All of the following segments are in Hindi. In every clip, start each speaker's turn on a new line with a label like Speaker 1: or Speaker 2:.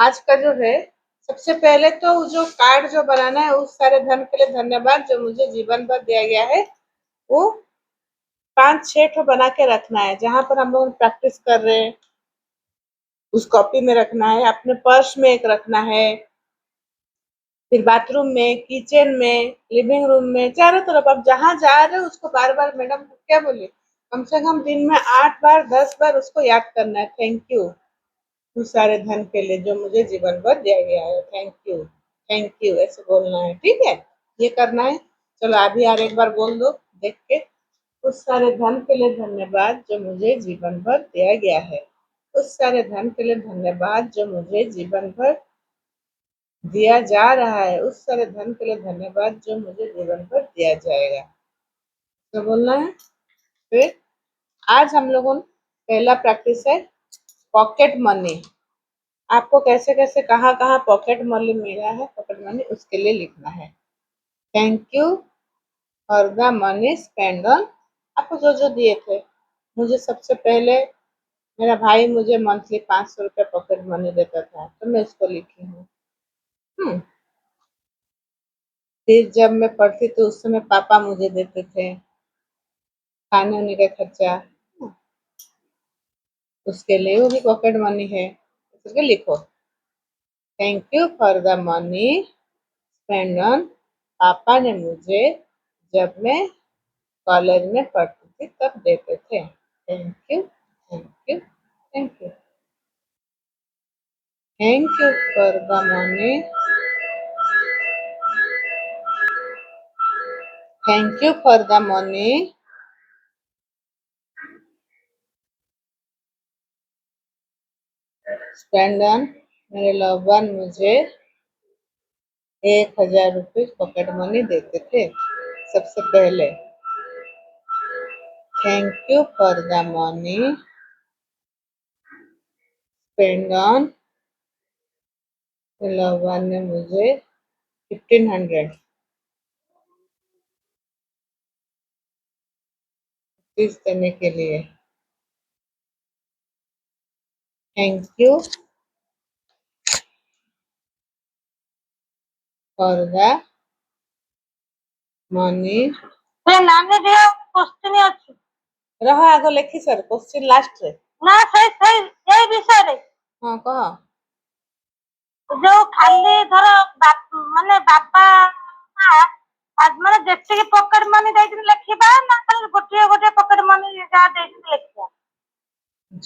Speaker 1: आज का जो है, सबसे पहले तो जो कार्ड जो बनाना है उस सारे धन के लिए धन्यवाद जो मुझे जीवन भर दिया गया है, वो 5-6 ठो बना के रखना है। जहाँ पर हम लोग प्रैक्टिस कर रहे हैं उस कॉपी में रखना है, अपने पर्स में एक रखना है, फिर बाथरूम में, किचन में, लिविंग रूम में, चारों तरफ आप जहाँ जा रहे हो उसको बार बार मैडम क्या बोले, कम से कम दिन में 8 बार 10 बार उसको याद करना है। थैंक यू उस सारे धन के लिए जो मुझे जीवन भर दिया गया है। थैंक यू ऐसे बोलना है, ठीक है, ये करना है। चलो अभी यार एक बार बोल दो देख के। उस सारे धन के लिए धन्यवाद जो मुझे जीवन भर दिया गया है। उस सारे धन के लिए धन्यवाद जो मुझे जीवन भर दिया जा रहा है। उस सारे धन के लिए धन्यवाद जो मुझे जीवन भर दिया जाएगा। तो बोलना है। फिर आज हम लोगों ने पहला प्रैक्टिस है पॉकेट मनी। आपको कैसे कैसे कहाँ कहाँ पॉकेट मनी मिला है, पॉकेट मनी उसके लिए लिखना है। Thank you for the money spend on. आपको जो जो दिए थे, मुझे सबसे पहले मेरा भाई मुझे मंथली 500 रुपये पॉकेट मनी देता था तो मैं उसको लिखी हूँ। फिर जब मैं पढ़ती तो उस समय पापा मुझे देते थे खाने वाने का खर्चा, उसके लिए वो भी पॉकेट मनी है, करके लिखो। Thank you for the money spend on. पापा ने मुझे जब मैं कॉलेज में पढ़ती थी तब देते थे। Thank you thank you thank you. Thank you for the money. Thank you for the money spend on. मेरे लव वन मुझे 1000 रुपये पॉकेट मनी देते थे सबसे पहले। Thank you for the money spend on. Love one ने मुझे 1500 फीस देने के लिए। Thank you for the money.
Speaker 2: ନାନୀ ଦିଅ କୋଶ୍ଚିନ୍ ଅଛି
Speaker 1: ରହ ଆଗ ଲେଖି ସାର କୋଶ୍ଚିନ୍ ଲାଷ୍ଟରେ।
Speaker 2: ନା ସେଇ ଏଇ ବିଷୟରେ
Speaker 1: ହଁ କହ।
Speaker 2: ଯୋଉ ଖାଲି ଧର ମାନେ ବାପା ମାନେ ଯେତିକି ପକେଟ ମନି ଦେଇଛନ୍ତି ଲେଖିବା ନା ଖାଲି ଗୋଟିଏ ଗୋଟିଏ ପକେଟ ମନି ଯାହା ଦେଇଛନ୍ତି ଲେଖିବା?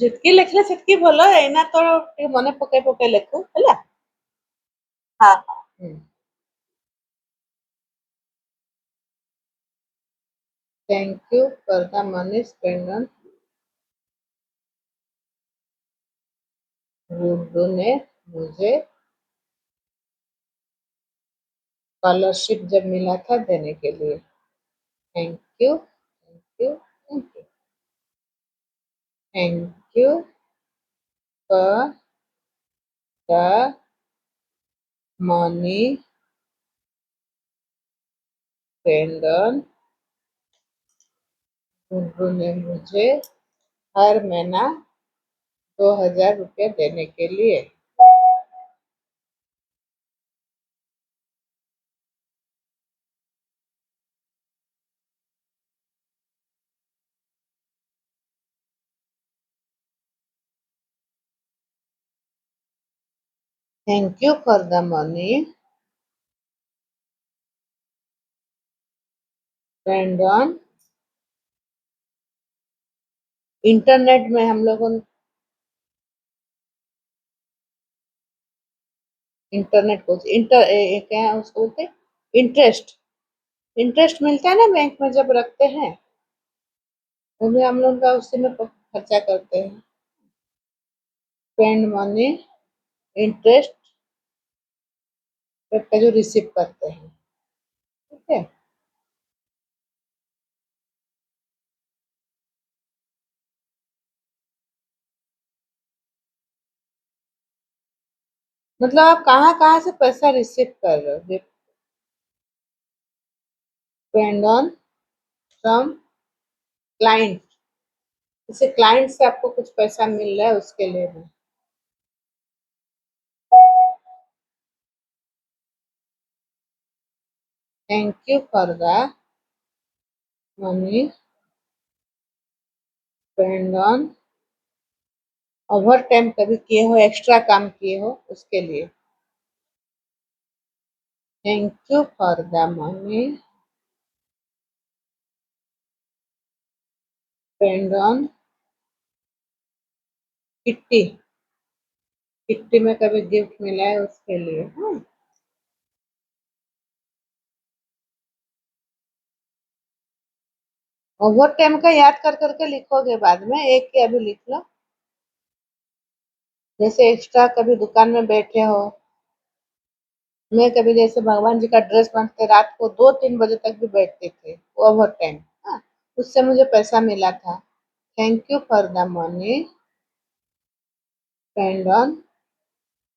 Speaker 1: ଯେତିକି ଲେଖିଲେ ସେତିକି ଭଲ। ଏଇନା ତ ଟିକେ ମନେ ପକେଇ ପକେଇ ଲେଖୁ ହେଲା।
Speaker 2: ହଁ।
Speaker 1: Thank you for the money spend on. Guddu ने मुझे स्कॉलरशिप जब मिला था देने के लिए। Thank you thank you thank you. Thank you for the money spend on. Guddu ने मुझे हर महीना 2000 रुपये देने के लिए। Thank you for the money spend on. Internet में हम लोगों इंटरनेट को क्या है उसको बोलते हैं, इंटरेस्ट। इंटरेस्ट मिलता है ना बैंक में जब रखते हैं, वो भी हम लोग का उसी में खर्चा करते हैं। स्पेंड मनी इंटरेस्ट का जो रिसीव करते हैं, ठीक है। मतलब आप कहाँ कहाँ से पैसा रिसीव कर रहे हो। स्पेंड ऑन फ्रॉम क्लाइंट, जैसे क्लाइंट से आपको कुछ पैसा मिल रहा है उसके लिए भी। Thank you for the money spend on over time कभी किए हो, एक्स्ट्रा काम किए हो उसके लिए। Thank you for the money spend on kitty, kitty में कभी गिफ्ट मिला है उसके लिए। ओवर टाइम का याद कर करके लिखोगे, बाद में एक ही अभी लिख लो। जैसे एक्स्ट्रा कभी दुकान में बैठे हो, मैं कभी जैसे भगवान जी का ड्रेस बनते रात को 2-3 बजे तक भी बैठते थे ओवर टाइम। हाँ, उससे मुझे पैसा मिला था। Thank you for the money spend on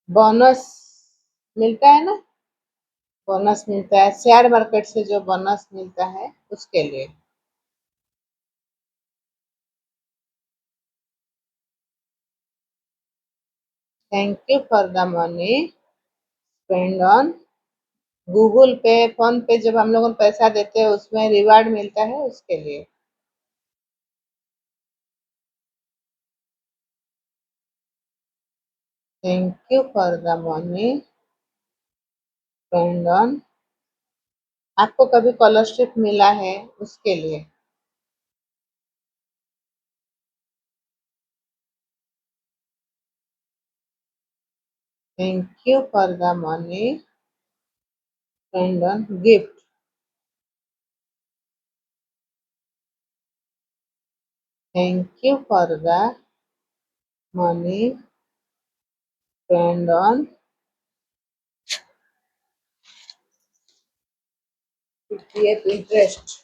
Speaker 1: bonus, मिलता है ना, बोनस मिलता है शेयर मार्केट से, जो बोनस मिलता है उसके लिए। Thank you for the money spend on Google पे, फोन पे, जब हम लोगों को पैसा देते हैं उसमें रिवार्ड मिलता है उसके लिए। Thank you for the money spend on आपको कभी स्कॉलरशिप मिला है उसके लिए। Thank you for the money spend on gift. Thank you for the money spend on interest.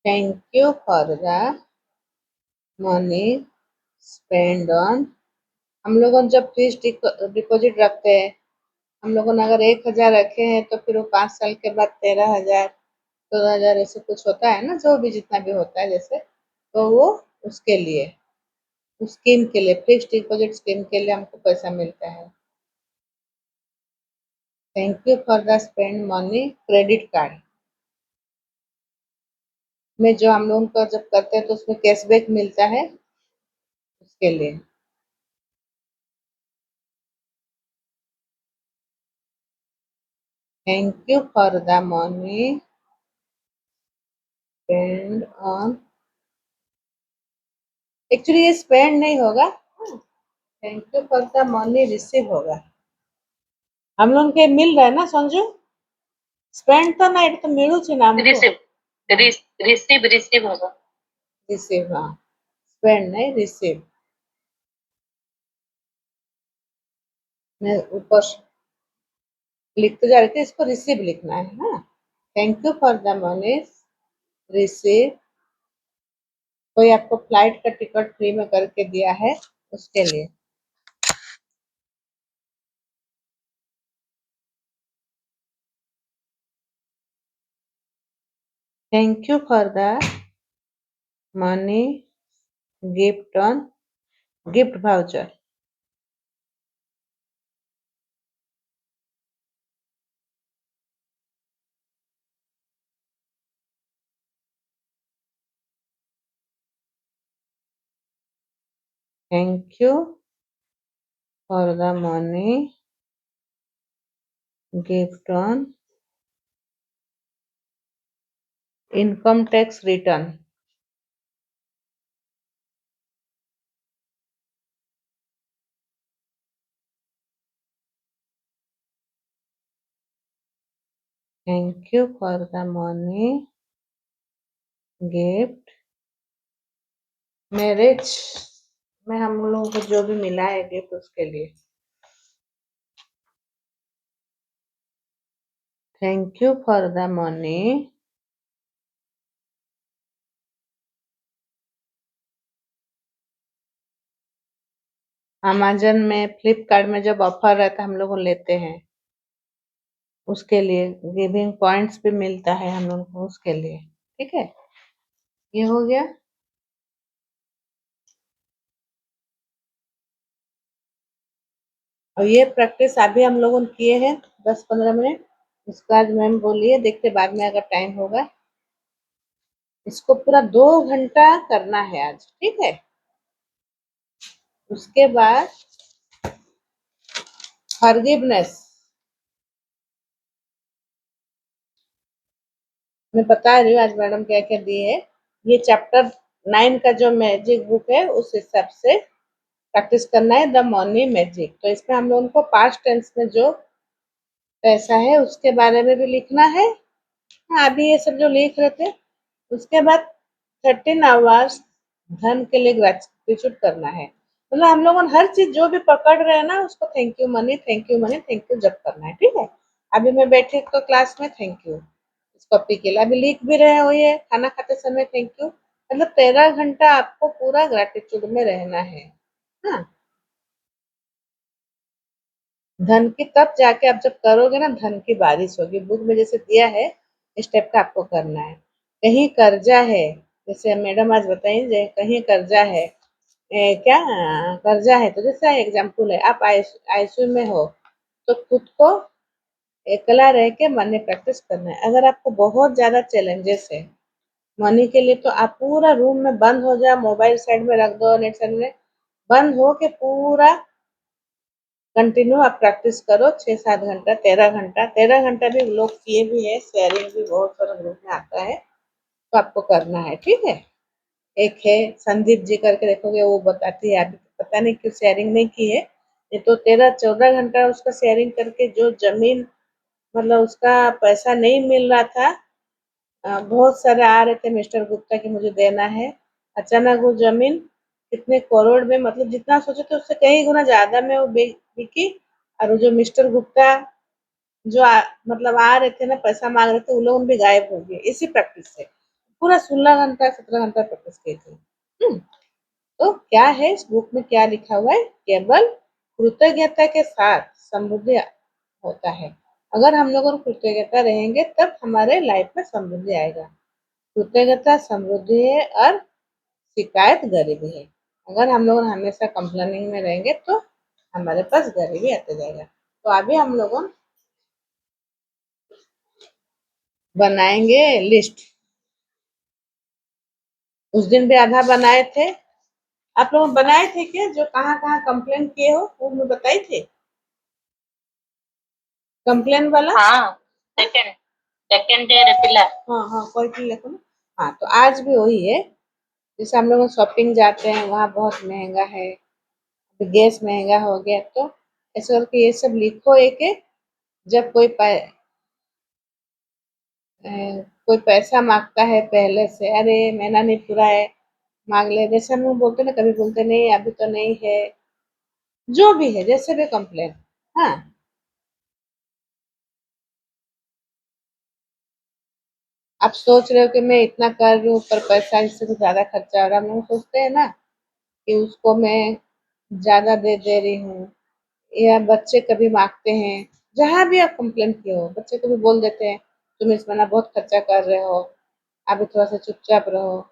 Speaker 1: Thank you for the money spend on हम लोगों जब फिक्स डिपॉजिट रखते हैं, हम लोगों ने अगर 1,000 रखे हैं तो फिर वो 5 साल के बाद 13,000 14,000 ऐसे कुछ होता है ना, जो भी जितना भी होता है जैसे, तो वो उसके लिए, उस स्कीम के लिए, फिक्स डिपॉजिट स्कीम के लिए हमको पैसा मिलता है। Thank you for the spend money credit card में जो हम लोगों का जब करते हैं तो उसमें कैशबैक मिलता है उसके लिए। Thank you for the money spend on, actually ये स्पेंड नहीं होगा, thank you for the money receive होगा। हम लोग के मिल रहा है ना संजू, स्पेंड तो नहीं, तो मिलू छी ना हमको। रिसीव होगा, रिसीव, हाँ, स्पेंड नहीं रिसीव। मैं ऊपर लिखते जा रही थी, इसको रिसीव लिखना है ना। Thank you for the money receive, कोई आपको फ्लाइट का टिकट फ्री में करके दिया है उसके लिए। Thank you for the money gift on gift voucher. Thank you for the money gift on income tax return. Thank you for the money gift marriage में हम लोगों को जो भी मिला है गिफ्ट उसके लिए। Thank you for the money Amazon में, फ्लिपकार्ट में जब ऑफर रहता है हम लोग लेते हैं उसके लिए, गिविंग पॉइंट्स भी मिलता है हम लोग को उसके लिए। ठीक है, ये हो गया। और ये प्रैक्टिस अभी हम लोगों ने किए हैं 10-15 मिनट। उसके बाद मैम बोली है, देखते बाद में अगर टाइम होगा। इसको पूरा 2 घंटा करना है आज, ठीक है। उसके बाद फॉरगिवनेस, मैं बता रही हूँ आज मैडम क्या क्या दी है। ये चैप्टर 9 का जो मैजिक बुक है उस हिसाब से प्रैक्टिस करना है, द मनी मैजिक। तो इसमें हम लोगों को पास्ट टेंस में जो पैसा है उसके बारे में भी लिखना है। हाँ, अभी ये सब जो लिख रहे थे। उसके बाद 13 आवर्स धन के लिए ग्रेटिट्यूड करना है। मतलब हम लोगों ने हर चीज जो भी पकड़ रहे हैं ना उसको thank you money, thank you money, thank you जब करना है, ठीक है। अभी मैं बैठी तो क्लास में थैंक यू इस कॉपी के लिए, अभी लिख भी रहे हो, ये खाना खाते समय थैंक यू। मतलब 13 घंटा आपको पूरा ग्रेटिट्यूड में रहना है। हाँ, धन की तब जाके आप जब करोगे ना धन की बारिश होगी। बुक में जैसे दिया है इस टाइप का आपको करना है। कहीं कर्जा है, जैसे मैडम आज बताइए, कहीं कर्जा है, क्या कर्जा है, तो जैसे एग्जाम्पल है आप आईसीयू में हो तो खुद को अकेला रह के मनी प्रैक्टिस करना है। अगर आपको बहुत ज्यादा चैलेंजेस है मनी के लिए तो आप पूरा रूम में बंद हो जाओ, मोबाइल साइड में रख दो, नेट साइड में बंद हो के पूरा कंटिन्यू आप प्रैक्टिस करो 6-7 घंटा, 13 घंटा। 13 घंटा भी लोग किए भी है, शेयरिंग भी बहुत सारे ग्रुप में आता है, तो आपको करना है, ठीक है। एक है संदीप जी करके देखोगे, वो बताती है। अभी पता नहीं क्यों शेयरिंग नहीं की है, ये तो 13-14 घंटा उसका शेयरिंग करके जो जमीन, मतलब उसका पैसा नहीं मिल रहा था। बहुत सारे आ रहे थे मिस्टर गुप्ता की मुझे देना है। अचानक वो जमीन कितने करोड़ में, मतलब जितना सोचे थे उससे कई गुना ज्यादा में वो बिकी। और वो जो मिस्टर गुप्ता जो मतलब आ रहे थे ना पैसा मांग रहे थे, वो लोग भी गायब हो गए इसी प्रैक्टिस से। पूरा 16 घंटा 17 घंटा प्रैक्टिस की थी। तो क्या है इस बुक में क्या लिखा हुआ है, केवल कृतज्ञता के साथ समृद्धि होता है। अगर हम लोगों को कृतज्ञता रहेंगे तब हमारे लाइफ में समृद्धि आएगा। कृतज्ञता समृद्धि है और शिकायत गरीबी है। अगर हम लोग हमेशा कंप्लेनिंग में रहेंगे तो हमारे पास गरीबी आते जाएगा। तो अभी हम लोग बनाएंगे लिस्ट। उस दिन भी आधा बनाए थे। आप लोग बनाए थे क्या, जो कहाँ कहाँ कंप्लेन किए हो वो मैं बताई थी, कंप्लेन वाला।
Speaker 2: हाँ, सेकंड सेकंड ईयर पिला।
Speaker 1: हाँ हाँ, कोई भी लिखो ना। हाँ, तो आज भी वही है। जैसे हम लोग शॉपिंग जाते हैं वहाँ बहुत महंगा है, गैस महंगा हो गया, तो ऐसे करके ये सब लिखो एक एक। जब कोई पैसा मांगता है पहले से, अरे महीना नहीं पूरा है, मांग ले, जैसे हम लोग बोलते ना, कभी बोलते नहीं अभी तो नहीं है, जो भी है जैसे भी कंप्लेन। हाँ, आप सोच रहे हो कि मैं इतना कर रही हूँ पर पैसा इससे तो ज्यादा खर्चा हो रहा है, हम लोग सोचते हैं ना कि उसको मैं ज्यादा दे दे रही हूँ। या बच्चे कभी मांगते हैं, जहां भी आप कंप्लेन किए हो बच्चे कभी बोल देते हैं तुम इस महीना बहुत खर्चा कर रहे हो, अभी थोड़ा सा चुपचाप रहो।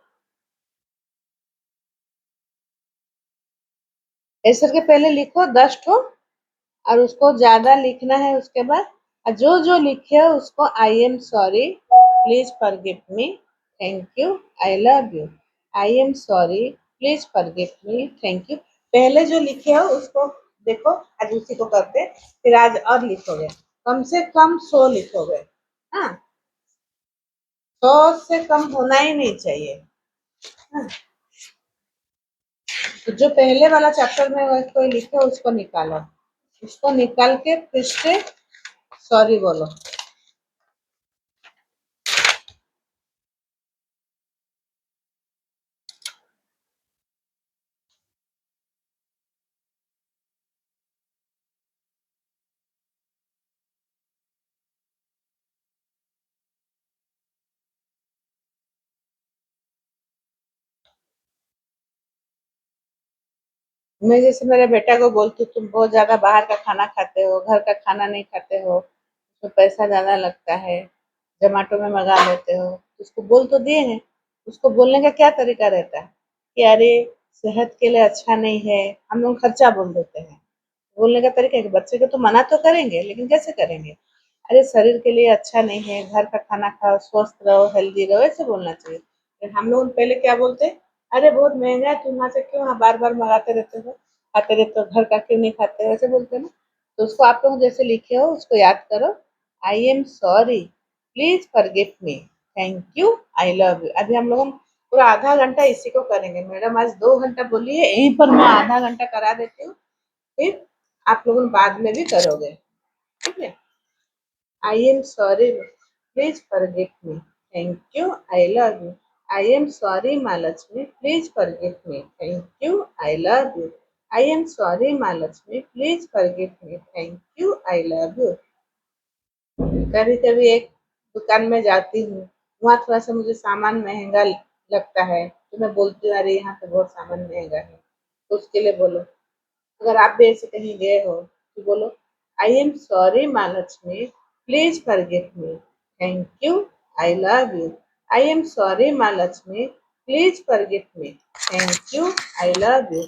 Speaker 1: ऐसे करके पहले लिखो 10 ठो, और उसको ज्यादा लिखना है। उसके बाद जो जो लिखे हो उसको आई am sorry, please forgive me, thank you, I love you, I am sorry, please forgive me, thank you. पहले जो लिखे हो उसको देखो, आज उसी को करते, फिर आज और लिखोगे, कम से कम 100 लिखोगे। हाँ, 100 से कम होना ही नहीं चाहिए। हाँ? तो जो पहले वाला चैप्टर में कोई लिखे उसको निकालो, उसको निकाल के फिर से सॉरी बोलो। मैं जैसे मेरे बेटा को बोलती हूँ तुम बहुत ज्यादा बाहर का खाना खाते हो, घर का खाना नहीं खाते हो, तो पैसा ज्यादा लगता है, जोमेटो में मंगा लेते हो। उसको बोल तो दिए हैं। उसको बोलने का क्या तरीका रहता है कि अरे सेहत के लिए अच्छा नहीं है, हम लोग खर्चा बोल देते हैं। बोलने का तरीका है कि बच्चे को तो मना तो करेंगे, लेकिन कैसे करेंगे? अरे शरीर के लिए अच्छा नहीं है, घर का खाना खाओ, स्वस्थ रहो, हेल्दी रहो, ऐसे बोलना चाहिए। लेकिन हम लोग पहले क्या बोलते हैं, अरे बहुत महंगा है, तुम वहां से क्यों बार बार मंगाते रहते हो, खाते रहते हो, घर का क्यों नहीं खाते हो, ऐसे बोलते हैं ना। तो उसको आप लोग जैसे लिखे हो उसको याद करो। आई am sorry, please forgive me, thank you, I love you. अभी हम लोग पूरा आधा घंटा इसी को करेंगे। मैडम आज 2 घंटा बोली है, यहीं पर मैं आधा घंटा करा देती हूँ, फिर आप लोग बाद में भी करोगे, ठीक है। आई am sorry, please forgive me, thank you, I love you. I am sorry Mahalakshmi, please forgive me, thank you, I love you. I am sorry Mahalakshmi, please forgive me, thank you, I love you. कभी कभी एक दुकान में जाती हूँ, वहाँ थोड़ा सा मुझे सामान महंगा लगता है, तो मैं बोलती हूँ अरे यहाँ पे बहुत सामान महंगा है, तो उसके लिए बोलो। अगर आप भी ऐसे कहीं गए हो तो बोलो, आई am sorry Mahalakshmi, please forgive me, thank you, I love you. I am sorry Mahalakshmi, please forgive me, thank you, I love you.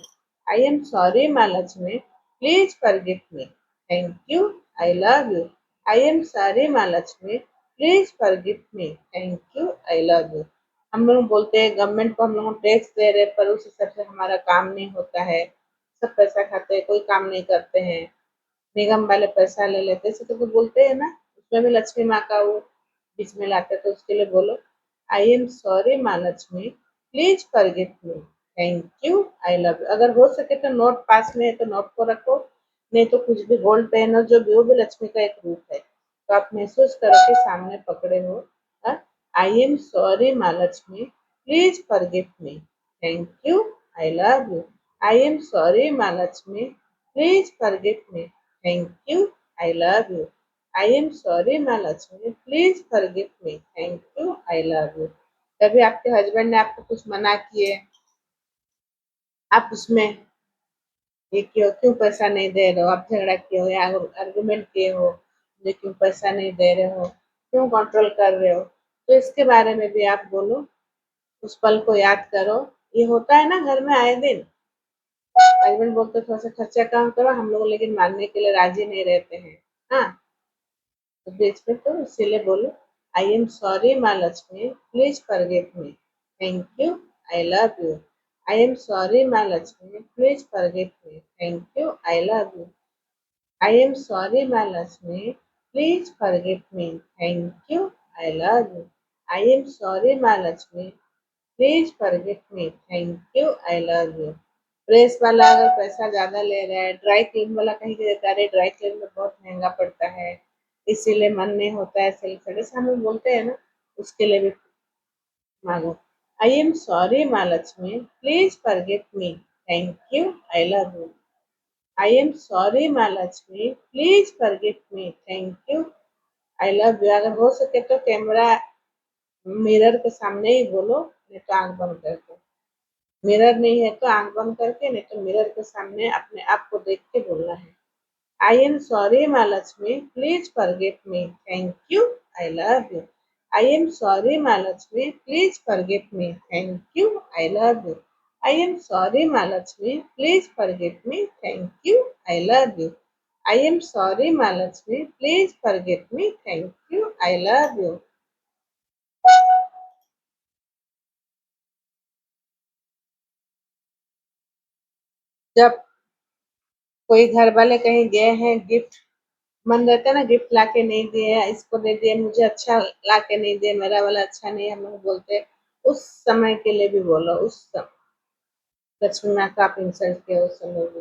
Speaker 1: I am sorry Mahalakshmi, please forgive me, thank you, I love you. I am sorry Mahalakshmi, please forgive me, thank you, I love you. हम लोग बोलते हैं गवर्नमेंट को हम लोग टैक्स दे रहे हैं, पर उस हिसाब से हमारा काम नहीं होता है, सब पैसा खाते हैं, कोई काम नहीं करते हैं, निगम वाले पैसा ले लेते हैं, ऐसे तो बोलते हैं ना। उसमें भी लक्ष्मी माँ का वो बीच में लाते हैं, तो उसके लिए बोलो, आई am sorry Maa Lakshmi, please forgive me, thank you, I love you. अगर हो सके तो नोट पास में है तो नोट को रखो, नहीं तो कुछ भी गोल्ड पहनो, जो भी वो भी लक्ष्मी का एक रूप है, तो आप महसूस करो कि सामने पकड़े हो। आई am sorry Maa Lakshmi, please forgive me, thank you, I love you. I am sorry Maa Lakshmi, please forgive me, thank you, I love you. I am sorry Maa Lakshmi, please forgive me, thank you, I love you. कभी आपके हस्बैंड ने आपको कुछ मना किए, आप उसमें ये क्यों क्यों पैसा नहीं दे रहे हो, आप झगड़ा किए हो या आर्गुमेंट किए हो, मुझे क्यों पैसा नहीं दे रहे हो, क्यों कंट्रोल कर रहे हो, तो इसके बारे में भी आप बोलो, उस पल को याद करो। ये होता है ना घर में आए दिन, हस्बैंड बोलते थोड़ा सा खर्चा कम करो, हम लोग लेकिन मानने के लिए राजी नहीं रहते हैं। हाँ, तो बीच में तो इसीलिए बोलो, आई am sorry Maa Lakshmi, please forgive me, thank you, I love you. I am sorry Maa Lakshmi, please forgive me, thank you, I love you. I am sorry Maa Lakshmi, please forgive me, thank you, I love you. I am sorry Maa Lakshmi, please forgive me, thank you, I love you. Press वाला अगर पैसा ज्यादा ले रहा है, ड्राई क्लीन वाला कहीं के देता है, ड्राई क्लीन में बहुत महंगा पड़ता है, इसीलिए मन नहीं होता है सिल्क साड़ी से, हम लोग बोलते हैं ना, उसके लिए भी मांगो। आई am sorry Maa Lakshmi, please forgive me, thank you, I love you. I am sorry Maa Lakshmi, please forgive me, thank you, I love you. अगर हो सके तो कैमरा मिरर के सामने ही बोलो, नहीं तो आंख बंद करके। मिरर नहीं है तो आंख बंद करके, नहीं तो मिरर के सामने अपने आप को देख के बोलना है। I am sorry, Mahalakshmi. Please forgive me. Thank you. I love you. I am sorry, Mahalakshmi. Please forgive me. Thank you. I love you. I am sorry, Mahalakshmi. Please forgive me. Thank you. I love you. I am sorry, Mahalakshmi. Please forgive me. Thank you. I love you. जब कोई घर वाले कहीं गए हैं, गिफ्ट मन रहता है ना, गिफ्ट लाके नहीं दिए, इसको दे दिए, मुझे अच्छा लाके नहीं दिए, मेरा वाला अच्छा नहीं है, हम लोग बोलते हैं, उस समय के लिए भी बोलो, उस समय लक्ष्मी माँ का आप इंसल्ट किया उस समय भी,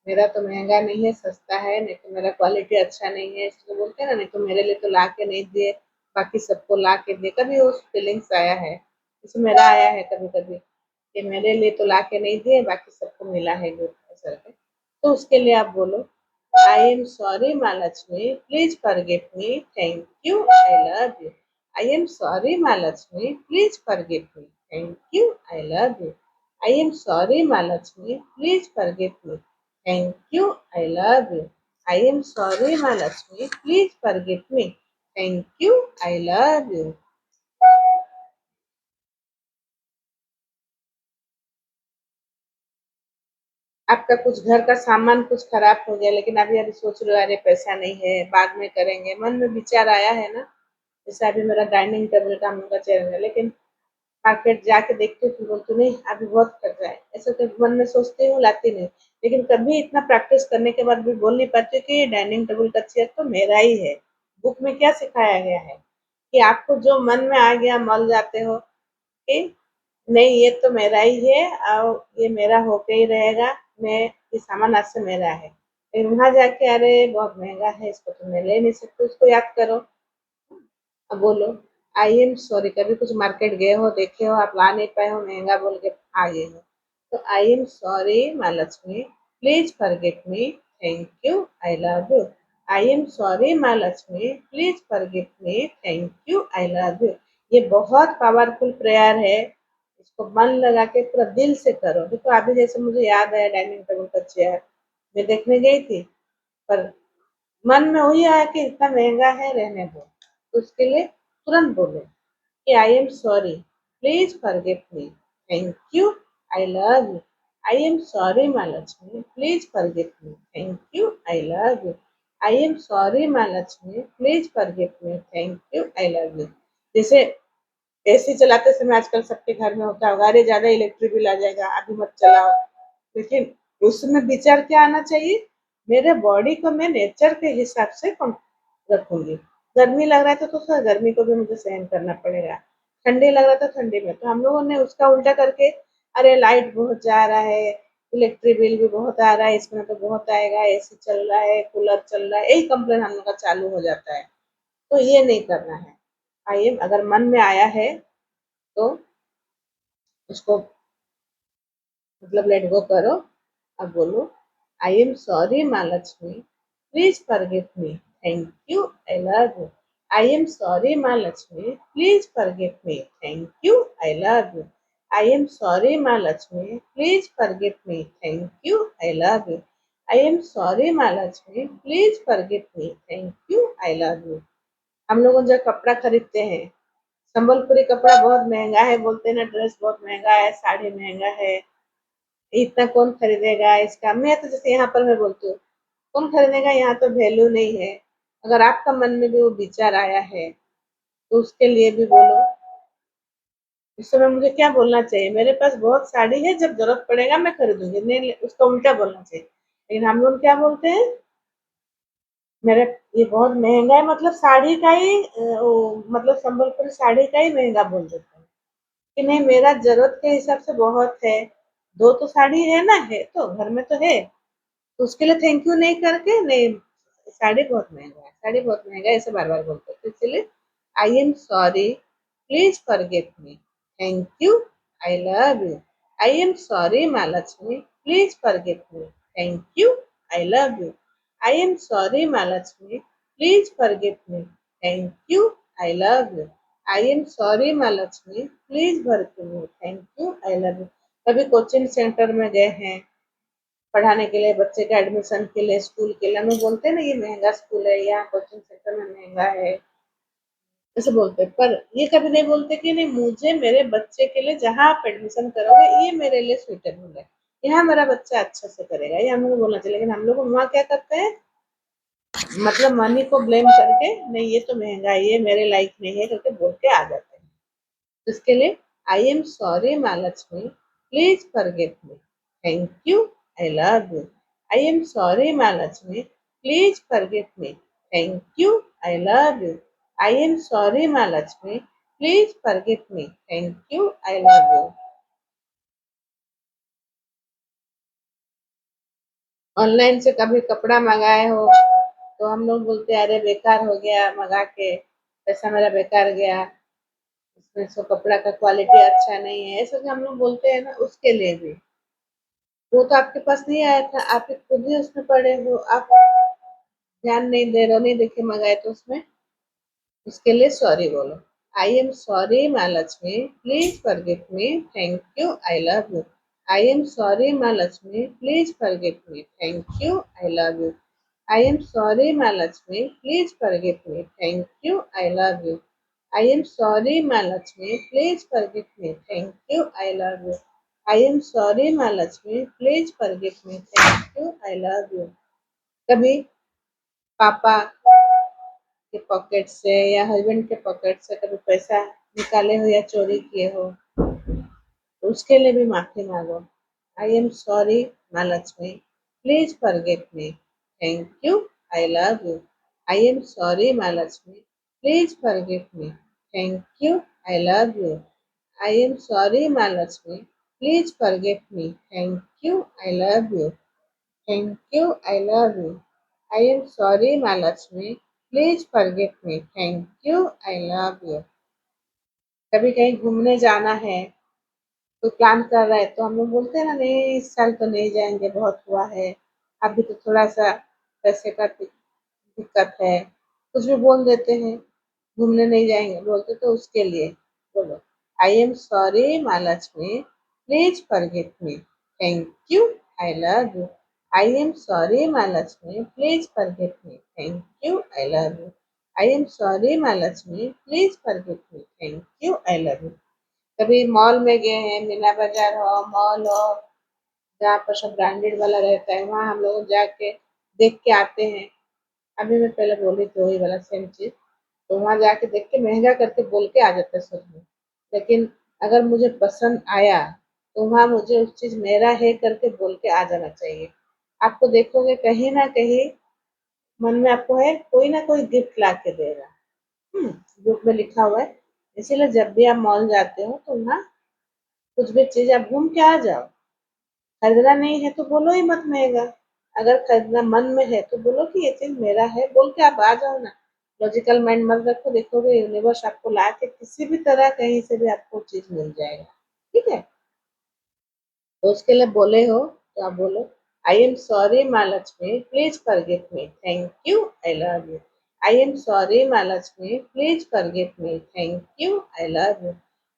Speaker 1: मेरा तो महंगा नहीं है, सस्ता है, नहीं तो मेरा क्वालिटी अच्छा नहीं है, इसको बोलते हैं ना, नहीं तो मेरे लिए तो ला के नहीं दिए, बाकी सबको ला के दिए। कभी उस फीलिंग्स आया है, जैसे मेरा आया है कभी कभी कि मेरे लिए तो ला के नहीं दिए, बाकी सबको मिला है गिफ्ट ऐसा करके। तो उसके लिए आप बोलो, आई am sorry Maa Lakshmi, please forgive me, thank you, I love you. I am sorry Maa Lakshmi, please forgive me, thank you, I love you. I am sorry, Mahalakshmi. Please forgive me. Thank you. I love you. I am sorry, Mahalakshmi. Please forgive me. Thank you. I love you. आपका कुछ घर का सामान कुछ खराब हो गया, लेकिन अभी अभी सोच रहे हो अरे पैसा नहीं है, बाद में करेंगे, मन में विचार आया है ना। जैसे अभी मेरा डाइनिंग टेबल का हम लोग का चेयर है, लेकिन मार्केट जाके देखती हूँ तो बोलती हूँ नहीं अभी बहुत खर्चा है, ऐसा तो मन में सोचती हूँ, लाती नहीं। लेकिन कभी इतना प्रैक्टिस करने के बाद भी बोल नहीं पाती हूँ कि ये डाइनिंग टेबल का चेयर तो मेरा ही है। बुक में क्या सिखाया गया है कि आपको जो मन में आ गया मल जाते हो कि नहीं ये तो मेरा ही है और ये मेरा होके ही रहेगा, मैं ये सामान आज से मेरा है। लेकिन वहां जाके अरे बहुत महंगा है, इसको तो मैं ले नहीं सकती, उसको याद करो। अब बोलो आई एम सॉरी, कभी कुछ मार्केट गए हो देखे हो आप ला नहीं पाए हो, महंगा बोल के आ गए हो, तो आई am sorry Maa Lakshmi, please forgive me, thank you, I love you. I am sorry Maa Lakshmi, please forgive me, thank you, I love you. ये बहुत पावरफुल प्रेयर है, इसको मन लगा के पूरा दिल से करो। देखो अभी जैसे मुझे याद आया डाइनिंग टेबल का चेयर मैं देखने गई थी, पर मन में वही आया कि इतना महंगा है रहने दो, तो उसके लिए तुरंत बोलो कि I am sorry, please forgive me, thank you, I love you. I am sorry Maa Lakshmi, please forgive me, thank you, I love you. I am sorry Maa Lakshmi, please forgive me, thank you, I love you. जैसे एसी चलाते समय आजकल सबके घर में होता होगा अरे ज्यादा इलेक्ट्रिक बिल आ जाएगा अभी मत चलाओ, लेकिन उसमें विचार क्या आना चाहिए, मेरे बॉडी को मैं नेचर के हिसाब से रखूंगी। गर्मी लग रहा था तो सर गर्मी को भी मुझे सहन करना पड़ेगा, ठंडी लग रहा था ठंडी में, तो हम लोगों ने उसका उल्टा करके अरे लाइट बहुत जा रहा है, इलेक्ट्रिक बिल भी बहुत आ रहा है, इसमें तो बहुत आएगा, एसी चल रहा है, कूलर चल रहा है, यही कंप्लेन हम लोग का चालू हो जाता है। तो ये नहीं करना है। आइए अगर मन में आया है तो उसको मतलब लेट गो करो। अब बोलो आई am sorry Maa Lakshmi, please forgive me, thank you, I love you. I am sorry Maa Lakshmi, please forgive me, thank you, I love you. I am sorry Maa Lakshmi, please forgive me, thank you, I love you. I am sorry Maa Lakshmi, please forgive me, thank you, I love you. हम लोग जब कपड़ा खरीदते हैं, संबलपुरी कपड़ा बहुत महंगा है बोलते हैं ना, ड्रेस बहुत महंगा है, साड़ी महंगा है, इतना कौन खरीदेगा इसका, मैं तो जैसे यहाँ पर मैं बोलती हूँ कौन खरीदेगा, यहाँ तो वैल्यू नहीं है। अगर आपका मन में भी वो विचार आया है तो उसके लिए भी बोलो। इस समय मुझे क्या बोलना चाहिए, मेरे पास बहुत साड़ी है, जब जरूरत पड़ेगा मैं खरीदूंगी, नहीं उसका उल्टा बोलना चाहिए। लेकिन हम लोग क्या बोलते हैं, मेरे ये बहुत महंगा है मतलब साड़ी का ही मतलब संबलपुरी साड़ी का ही महंगा बोल देते हैं कि नहीं मेरा जरूरत के हिसाब से बहुत है, दो तो साड़ी है ना, है तो घर में तो है, तो उसके लिए थैंक यू नहीं करके नहीं साड़ी बहुत महंगा है, साड़ी बहुत महंगा है, ऐसे बार बार बोलते हैं, तो इसलिए I am sorry, please forgive me, thank you, I love you. I am sorry Maa Lakshmi, please forgive me, thank you, I love you. I am sorry Maa Lakshmi, please forgive me, thank you, I love you. I am sorry Maa Lakshmi, please forgive me, thank you, I love you. कभी कोचिंग सेंटर में गए हैं पढ़ाने के लिए, बच्चे के एडमिशन के लिए, स्कूल के लिए, हम लोग बोलते हैं ना ये महंगा स्कूल है, यहाँ कोचिंग सेंटर में महंगा है, ऐसे बोलते हैं। पर ये कभी नहीं बोलते कि नहीं मुझे मेरे बच्चे के लिए जहाँ आप एडमिशन करोगे ये मेरे लिए सुइटेबल है, यहाँ मेरा बच्चा अच्छा से करेगा, ये हम लोग बोलना चाहिए। लेकिन हम लोग वहाँ क्या करते हैं, मतलब मनी को ब्लेम करके नहीं ये तो महंगा है, ये मेरे लायक नहीं है करके बोल के आ जाते हैं। इसके लिए आई am sorry Maa Lakshmi, please forgive me, thank you, I love you. I am sorry Maa Lakshmi, please forgive me, thank you, I love you. I am sorry Maa Lakshmi, please forgive me, thank you, I love you. Online से कभी कपड़ा मंगाए हो तो हम लोग बोलते हैं अरे बेकार हो गया मंगा के, पैसा मेरा बेकार गया, इसमें से कपड़ा का क्वालिटी अच्छा नहीं है, ऐसा जो हम लोग बोलते हैं ना, उसके लिए भी वो तो आपके पास नहीं आया था, आप खुद ही उसमें पड़े हो, आप ध्यान नहीं दे रहे हो, नहीं देखे मंगाए तो उसमें, उसके लिए सॉरी बोलो। आई am sorry Maa Lakshmi, please forgive me, thank you, I love you. I am sorry Maa Lakshmi, please forgive me, thank you, I love you. I am sorry Maa Lakshmi, please forgive me, thank you, I love you. I am sorry Maa Lakshmi, please forgive me, thank you, I love you. I am sorry Mahalakshmi, please forgive me, thank you, I love you. कभी पापा के पॉकेट से या हस्बैंड के पॉकेट से कभी पैसा निकाले हो या चोरी किए हो, तो उसके लिए भी माफी मांगो। आई am sorry Mahalakshmi, please forgive me, thank you, I love you. I am sorry Mahalakshmi, please forgive me, thank you, I love you. I am sorry Mahalakshmi, please forgive me, thank you, I love you. Thank you, I love you. I am sorry Mahalakshmi, please forgive me, thank you, I love you. कभी कहीं घूमने जाना है, कोई प्लान कर रहा है तो हम लोग बोलते हैं ना, नहीं इस साल तो नहीं जाएंगे, बहुत हुआ है, अभी तो थोड़ा सा पैसे का दिक्कत है, कुछ भी बोल देते हैं, घूमने नहीं जाएंगे बोलते, तो उसके लिए बोलो, आई am sorry Mahalakshmi, please forgive me, thank you, I love you. I am sorry Mahalakshmi, please forgive me, thank you, I love you. I am sorry Mahalakshmi, please forgive me, thank you, I love you. कभी मॉल में गए हैं, मीना बाजार हो, मॉल हो, जहाँ पर सब ब्रांडेड वाला रहता है, वहाँ हम लोग जाके देख के आते हैं। अभी मैं पहले बोली थी वही वाला सेम चीज, तो वहाँ जाके देख के महंगा करके बोल के आ जाता है सच में। लेकिन अगर मुझे पसंद आया तो वहाँ मुझे उस चीज मेरा है करके बोल के आ जाना चाहिए। आपको देखोगे कहीं ना कहीं मन में आपको है कोई ना कोई गिफ्ट ला के देगा। बुक में लिखा हुआ है। इसीलिए जब भी आप मॉल जाते हो तो वहाँ कुछ भी चीज आप घूम के आ जाओ। खरीदना नहीं है तो बोलो ही मत महंगा। अगर खरीदना मन में है तो बोलो कि ये चीज मेरा है, बोल के आप आ जाओ ना। लॉजिकल माइंड मत रखो, देखोगे यूनिवर्स आपको ला के किसी भी तरह कहीं से भी आपको चीज मिल जाएगा। ठीक है, तो उसके लिए बोले हो तो आप बोलो, आई am sorry Mahalakshmi, please forgive me, thank you, I love you. I am sorry Mahalakshmi, please forgive me, thank you, I love you.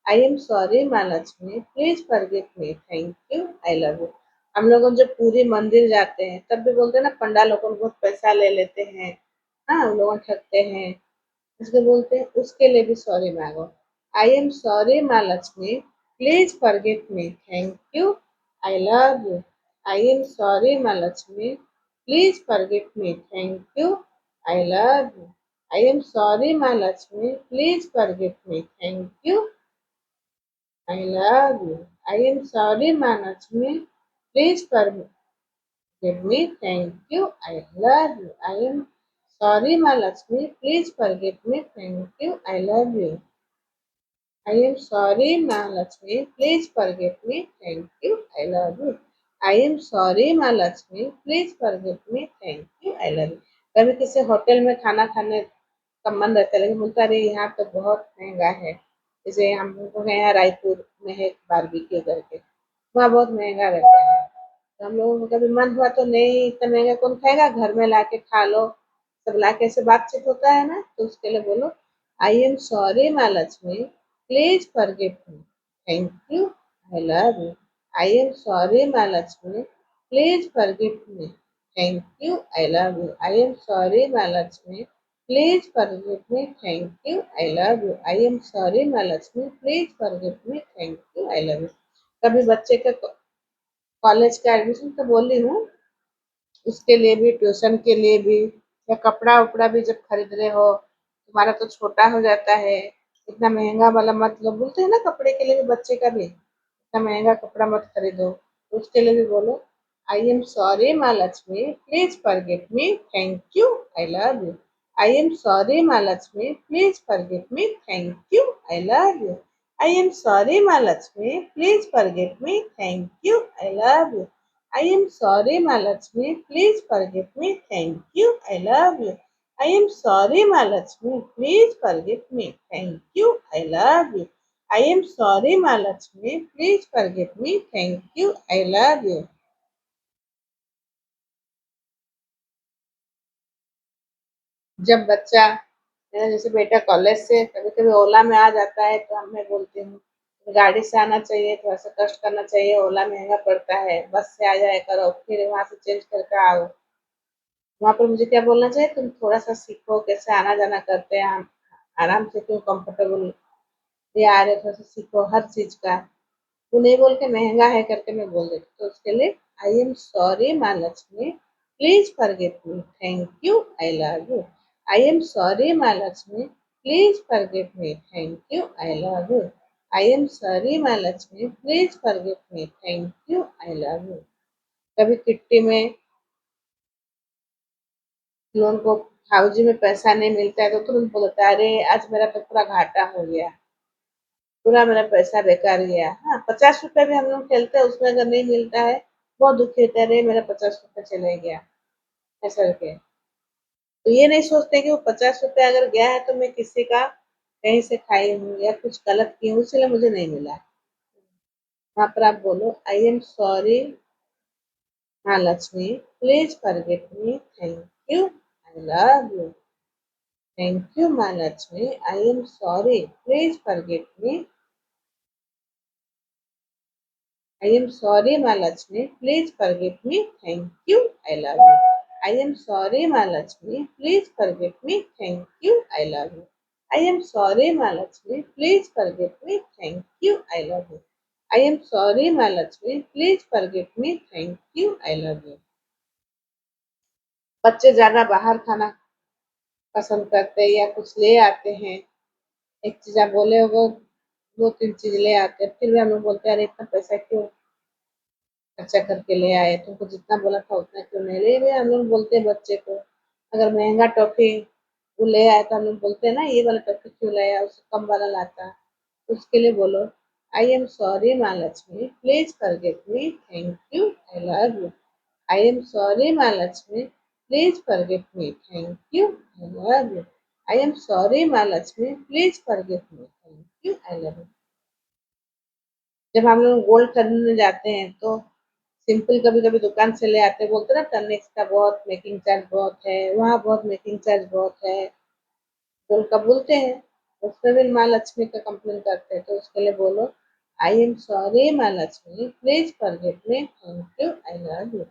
Speaker 1: I am sorry Mahalakshmi, please forgive me, thank you, I love you. हम लोग जब पूरी मंदिर जाते हैं तब भी बोलते हैं ना, पंडाल लोगों को बहुत पैसा ले लेते हैं, हाँ हम लोग ठगते हैं, उसके बोलते हैं, उसके लिए भी सॉरी मांगो। आई am sorry Mahalakshmi, please forgive me, thank you, I love you. I am sorry Mahalakshmi, please forgive me, thank you, I love you. I am sorry Mahalakshmi, please forgive me, thank you, I love you. I am sorry Mahalakshmi, please forgive me, thank you, I love you. I am sorry, my Lakshmi. Please forgive me. Thank you, I love you. I am sorry, Mahalakshmi. Please forgive me. Thank you. I love you. I am sorry, Mahalakshmi. Please forgive me. Thank you. I love you. कभी किसी होटल में खाना खाने का मन रहता है, लेकिन बोलता है, अरे यहाँ तो बहुत महंगा है। जैसे हम लोग गए हैं रायपुर में है बारबेक्यू करके, वहाँ बहुत महंगा रहता है। तो हम लोगों को कभी मन हुआ तो, नहीं इतना महंगा कौन खाएगा, घर में ला के खा लो। सब ला के ऐसे बातचीत होता है ना, तो उसके लिए बोलो, आई am sorry Mahalakshmi, please forgive me, thank you, I love you. I am sorry Mahalakshmi, please forgive me, thank you, I love you. I am sorry Mahalakshmi, please forgive me, thank you, I love you. I am sorry Mahalakshmi, please forgive me, thank you, I love you. कभी बच्चे का कॉलेज का एडमिशन तो बोल रही हूँ, उसके लिए भी, ट्यूशन के लिए भी, या कपड़ा उपड़ा भी जब खरीद रहे हो, तुम्हारा तो छोटा हो जाता है, इतना महंगा वाला मत लो, बोलते हैं ना कपड़े के लिए भी, बच्चे का भी इतना महंगा कपड़ा मत खरीदो, तो उसके लिए भी बोलो, आई am sorry Mahalakshmi, please forgive me, thank you, I love you. I am sorry Mahalakshmi, please forgive me, thank you, I love you. I am sorry Mahalakshmi, please forgive me, thank you, I love you. I am sorry, Mahalakshmi. Please forgive me. Thank you. I love you. I am sorry, Mahalakshmi. Please forgive me. Thank you. I love you. I am sorry, Mahalakshmi. Please forgive me. Thank you. I love you. जब बच्चा, मेरा जैसे बेटा कॉलेज से कभी कभी ओला में आ जाता है, तो मैं बोलती हूँ गाड़ी से आना चाहिए, थोड़ा सा कष्ट करना चाहिए, ओला महंगा पड़ता है, बस से आ जाया करो, फिर वहां से चेंज करके आओ। वहाँ पर मुझे क्या बोलना चाहिए, तुम थोड़ा सा सीखो कैसे आना जाना करते हैं हम, आराम से क्यों कंफर्टेबल ये आ रहे, थोड़ा सा सीखो हर चीज का। तू नहीं बोल के महंगा है करके मैं बोल देती, तो उसके लिए आई am sorry Mahalakshmi, please forgive me, thank you, I love you. I am sorry Mahalakshmi, please forgive me, thank you, I love you. I am sorry Mahalakshmi, please forgive me, thank you, I love you. कभी किट्टी में लोगों को हाउजी में पैसा नहीं मिलता है तो तुरंत बोलता है, अरे आज मेरा तो पूरा घाटा हो गया, पूरा मेरा पैसा बेकार गया। हाँ, 50 रुपए भी हम लोग खेलते हैं, उसमें अगर नहीं मिलता है बहुत दुखी होता है, अरे मेरा 50 रुपए चले गया ऐसा करके। तो ये नहीं सोचते कि वो 50 रुपए अगर गया है तो मैं किसी का कहीं से खाई हूँ या कुछ गलत की हूँ इसलिए मुझे नहीं मिला। वहां पर आप बोलो, आई am sorry Mahalakshmi, please forgive me, thank you, I love you. Thank you, Mahalakshmi. I am sorry. Please forgive me. I am sorry, Mahalakshmi. Please forgive me. Thank you. I love you. I am sorry, Mahalakshmi. Please forgive me. Thank you. I love you. I am sorry, Mahalakshmi. Please forgive me. Thank you. I love you. I am sorry, Mahalakshmi. Please forgive me. Thank you. I love you. बच्चे ज्यादा बाहर खाना पसंद करते हैं या कुछ ले आते हैं, एक चीज आप बोले वो दो तीन चीज ले आते हैं, फिर भी हम लोग बोलते हैं अरे इतना पैसा क्यों खर्चा करके ले आए, तुमको जितना बोला था उतना क्यों नहीं ले रहे। हम लोग बोलते हैं बच्चे को, अगर महंगा टॉफी वो ले आए तो हम लोग बोलते हैं ना ये वाला टॉफी क्यों लाया, उससे कम वाला लाता। उसके लिए बोलो, आई am sorry Mahalakshmi, please forgive me, thank you, I love you. I am sorry Mahalakshmi, please forgive me, thank you, I love you. I am sorry Mahalakshmi, please forgive me, thank you, I love you. जब हम लोग गोल्ड खरीदने जाते हैं तो सिंपल कभी कभी दुकान से ले आते हैं, बोलते हैं ना टर्निक्स का बहुत मेकिंग चार्ज बहुत है, वहाँ बहुत मेकिंग चार्ज बहुत है, तो उनका बोलते हैं, उसमें भी माँ लक्ष्मी का कंप्लेन करते हैं। तो उसके लिए बोलो, आई am sorry Maa Lakshmi, please forgive me, thank you, I love you.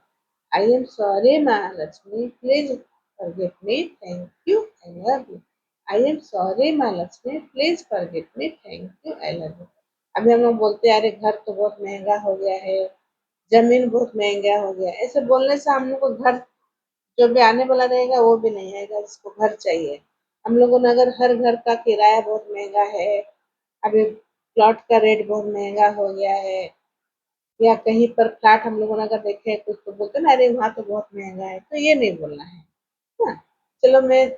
Speaker 1: I am sorry Maa Lakshmi, please forgive me, thank you, I love you. I am sorry Maa Lakshmi, please forgive me, thank you, I love you. अभी हम लोग बोलते हैं अरे घर तो बहुत महंगा हो गया है, जमीन बहुत महंगा हो गया, ऐसे बोलने से हम लोग को घर जो भी आने वाला रहेगा वो भी नहीं आएगा जिसको घर चाहिए। हम लोगों ने अगर हर घर का किराया बहुत महंगा है, अभी प्लॉट का रेट बहुत महंगा हो गया है, या कहीं पर फ्लैट हम लोगों ने अगर देखे कुछ तो बोलते ना अरे वहाँ तो बहुत महंगा है, तो ये नहीं बोलना है। हाँ, चलो मैं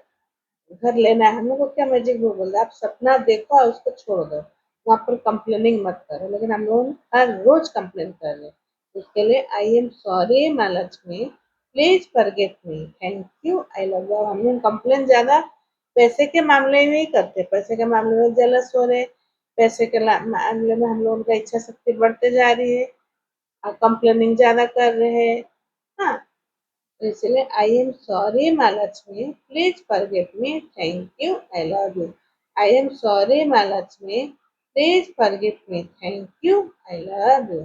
Speaker 1: घर लेना है, हम लोग को क्या मैजिक वो बोल रहा है, आप सपना देखो और उसको छोड़ दो, वहाँ पर कंप्लेनिंग मत करो। लेकिन हम लोग हर रोज कंप्लेन कर रहे हैं। उसके लिए आई am sorry Maa Lakshmi, please forgive me, thank you, I love you. हम लोग कंप्लेन ज्यादा पैसे के मामले में ही करते, पैसे के मामले में जेलस हो रहे, पैसे के मामले में हम लोगों का इच्छा शक्ति बढ़ते जा रही है और कंप्लेनिंग ज्यादा कर रहे हैं। हाँ, तो इसलिए I am sorry Mahalakshmi, please forgive me, thank you, I love you. I am sorry Mahalakshmi, please forgive me, thank you, I love you.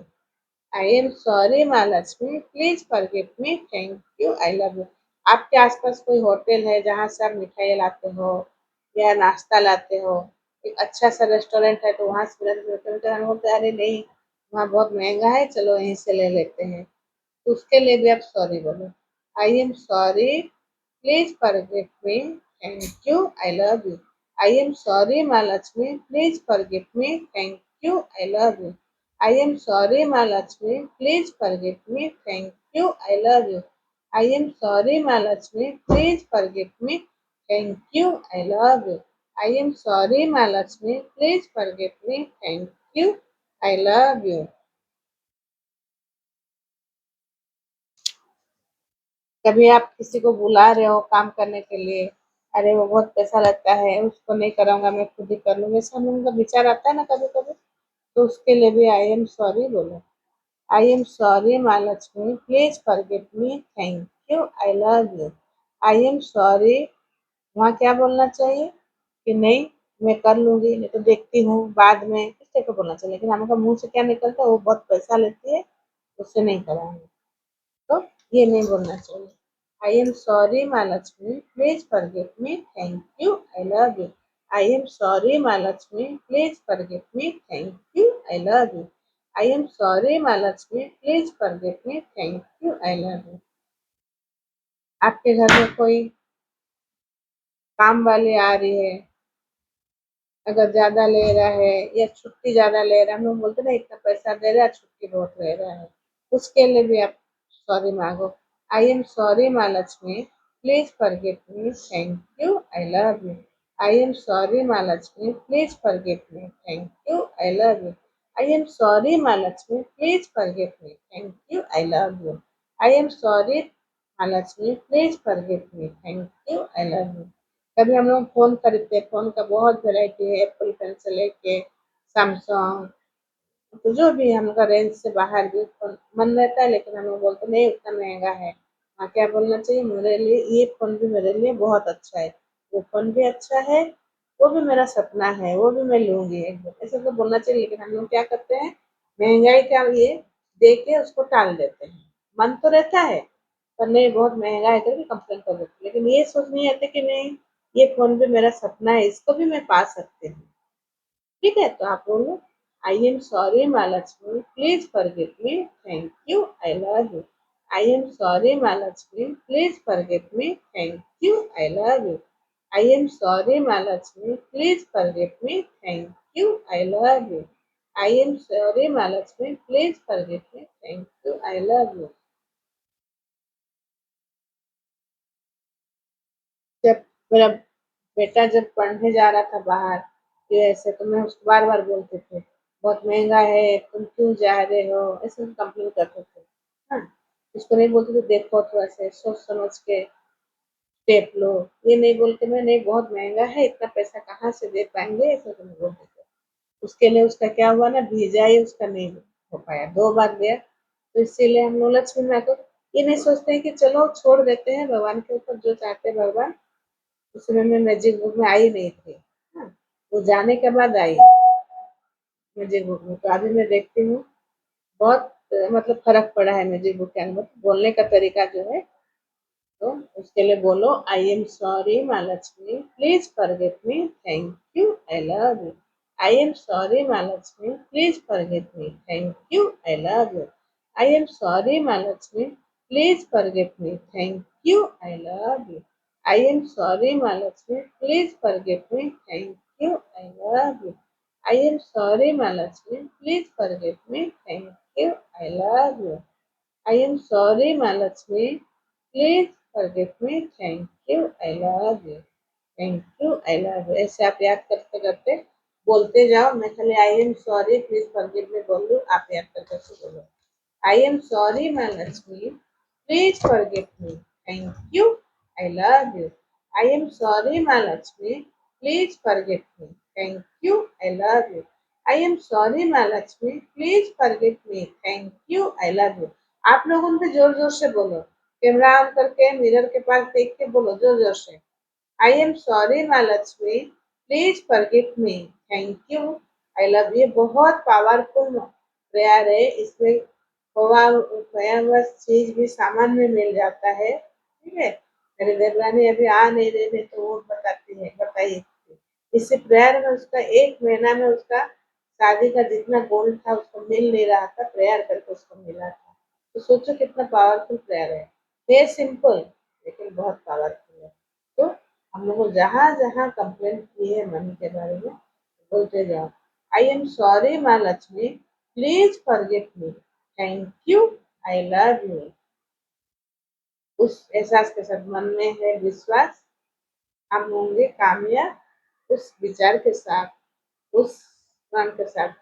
Speaker 1: I am sorry Mahalakshmi, please forgive me, thank you, I love you. आपके आसपास कोई होटल है जहाँ से आप मिठाई लाते हो या नाश्ता लाते हो, एक अच्छा सा रेस्टोरेंट है तो वहाँ से हम बोलते हैं अरे नहीं वहाँ बहुत महंगा है, चलो यहीं से ले लेते हैं, तो उसके लिए भी आप सॉरी बोलो, आई am sorry, please forgive me, thank you, I love you. I am sorry Mahalakshmi, please forgive me, thank you, I love you. I am sorry Mahalakshmi, please forgive me, thank you, I love you. I am sorry Mahalakshmi, please forgive me, thank you, I love you. I am sorry Mahalakshmi, please forgive me, thank you, I love you. कभी आप किसी को बुला रहे हो काम करने के लिए, अरे वो बहुत पैसा लगता है उसको नहीं कराऊंगा मैं खुद ही कर लूंगा, ऐसा हम लोगों का विचार आता है ना कभी कभी, तो उसके लिए भी आई एम सॉरी बोलो, आई am sorry Mahalakshmi, please forgive me, thank you, I love you. I am sorry, वहाँ क्या बोलना चाहिए कि नहीं मैं कर लूंगी, नहीं तो देखती हूँ बाद में, इस टाइप का बोलना चाहिए। लेकिन हम लोग का मुंह से क्या निकलता है, वो बहुत पैसा लेती है उससे नहीं कराएंगे, तो ये नहीं बोलना चाहिए। आई am sorry Mahalakshmi, please forgive me, thank you, I love you. I am sorry Mahalakshmi, please forgive me, thank you, I love you. I am sorry, Mahalakshmi. Please forgive me. Thank you. I love you. आपके घर में कोई काम वाली आ रही है, अगर ज्यादा ले रहा है या छुट्टी ज्यादा ले रहा है, हम लोग बोलते ना इतना पैसा दे रहा है, छुट्टी बहुत ले रहा है, उसके लिए भी आप सॉरी मांगो। आई am sorry Maa Lakshmi, please forgive me, thank you, I love you. I am sorry Maa Lakshmi, please forgive me, thank you, I love you. I am sorry Maa Lakshmi, please forgive me, thank you, I love you. I am sorry Maa Lakshmi, please forgive me, thank you, I love you. कभी हम लोग फ़ोन खरीदते हैं, फ़ोन का बहुत वैरायटी है, एप्पल फ़ोन से लेके सैमसंग, तो जो भी हम लोग का रेंज से बाहर भी फ़ोन मन रहता है, लेकिन हम लोग बोलते नहीं उतना महंगा है। हाँ, क्या बोलना चाहिए, मेरे लिए ये फ़ोन भी मेरे लिए बहुत अच्छा है, वो फ़ोन भी अच्छा है, वो भी मेरा सपना है, वो भी मैं लूँगी एक दिन, ऐसे तो बोलना चाहिए। लेकिन हम लोग क्या करते हैं, महंगाई का ये देख के उसको टाल देते हैं। मन तो रहता है, पर नहीं बहुत महंगा है करके कंप्लेन कर देते हैं, लेकिन ये सोच नहीं आती कि नहीं, ये फ़ोन भी मेरा सपना है, इसको भी मैं पा सकती हूँ। ठीक है, तो आप बोलो, आई am sorry Mahalakshmi, please forgive me, thank you, I love you. I am sorry Mahalakshmi, please forgive me, thank you, I love you. I am sorry Mahalakshmi, please forgive me, thank you, I love you. I am sorry Mahalakshmi, please forgive me, thank you, I love you. जब मेरा बेटा जब पढ़ने जा रहा था बाहर यूएसए, तो मैं उसको बार बार बोलते थे, बहुत महंगा है, तुम क्यों जा रहे हो, ऐसे कंप्लेन करते थे। हाँ, उसको नहीं बोलते थे देखो थोड़ा सा सोच समझ के स्टेप लो, ये नहीं बोलते मैं नहीं बहुत महंगा है, इतना पैसा कहाँ से दे पाएंगे, ऐसे तो नहीं बोलते थे। उसके लिए उसका क्या हुआ ना, वीजा ही उसका नहीं हो पाया, 2 बार गया। तो इसीलिए हम लोग लक्ष्मी माँ को ये नहीं सोचते हैं कि चलो छोड़ देते हैं, भगवान के ऊपर जो चाहते हैं भगवान। उस समय मैं मैजिक बुक में आई नहीं थी। हाँ, वो जाने के बाद आई मैजिक बुक में, तो अभी मैं देखती हूँ बहुत मतलब फर्क पड़ा है मैजिक बुक के अंदर, बोलने का तरीका जो है। तो उसके लिए बोलो, आई am sorry Mahalakshmi, please forgive me, thank you, I love you. I am sorry Mahalakshmi, please forgive me, thank you, I love you. I am sorry Mahalakshmi, please forgive me, thank you, I love you. I am sorry Mahalakshmi, please forgive me, thank you, I love you. I am sorry Mahalakshmi, please forgive me, thank you, I love you. I am sorry, Mahalakshmi. Please forgive me. Thank you. I love you. Thank you, I love you. ऐसे आप याद करते करते बोलते जाओ। मैं खाली आई एम सॉरी प्लीज फॉरगिव मी बोल दूँ, आप याद कर करके बोलो, आई am sorry my Lakshmi, please forgive me, thank you, I love you. I am sorry my Lakshmi, please forgive me, thank you, I love you. I am sorry my Lakshmi, please forgive me, thank you, I love you. आप लोग उन पे जोर जोर से बोलो, कैमरा ऑन करके मिरर के पास देख के बोलो जोर जोर से, आई am sorry Maa Lakshmi, please forgive me, thank you, I love you. बहुत पावरफुल प्रेयर है, इसमें खोया खोया हुआ चीज भी सामान में मिल जाता है। ठीक है, मेरे देवरानी अभी आ नहीं रहे थे तो वो बताती है, बताइए। इससे प्रेयर में उसका 1 महीना में उसका शादी का जितना गोल्ड था उसको मिल नहीं रहा था, प्रेयर करके उसको मिला था। तो सोचो कितना पावरफुल प्रेयर है सिंपल, लेकिन बहुत पावरफुल है। तो हम लोग को जहाँ जहाँ कंप्लेन की है मनी के बारे में बोलते जाओ, आई am sorry Maa Lakshmi, please forgive me, thank you, I love you. उस एहसास के साथ मन में है विश्वास, हम होंगे कामयाब, उस विचार के साथ, उस मन के साथ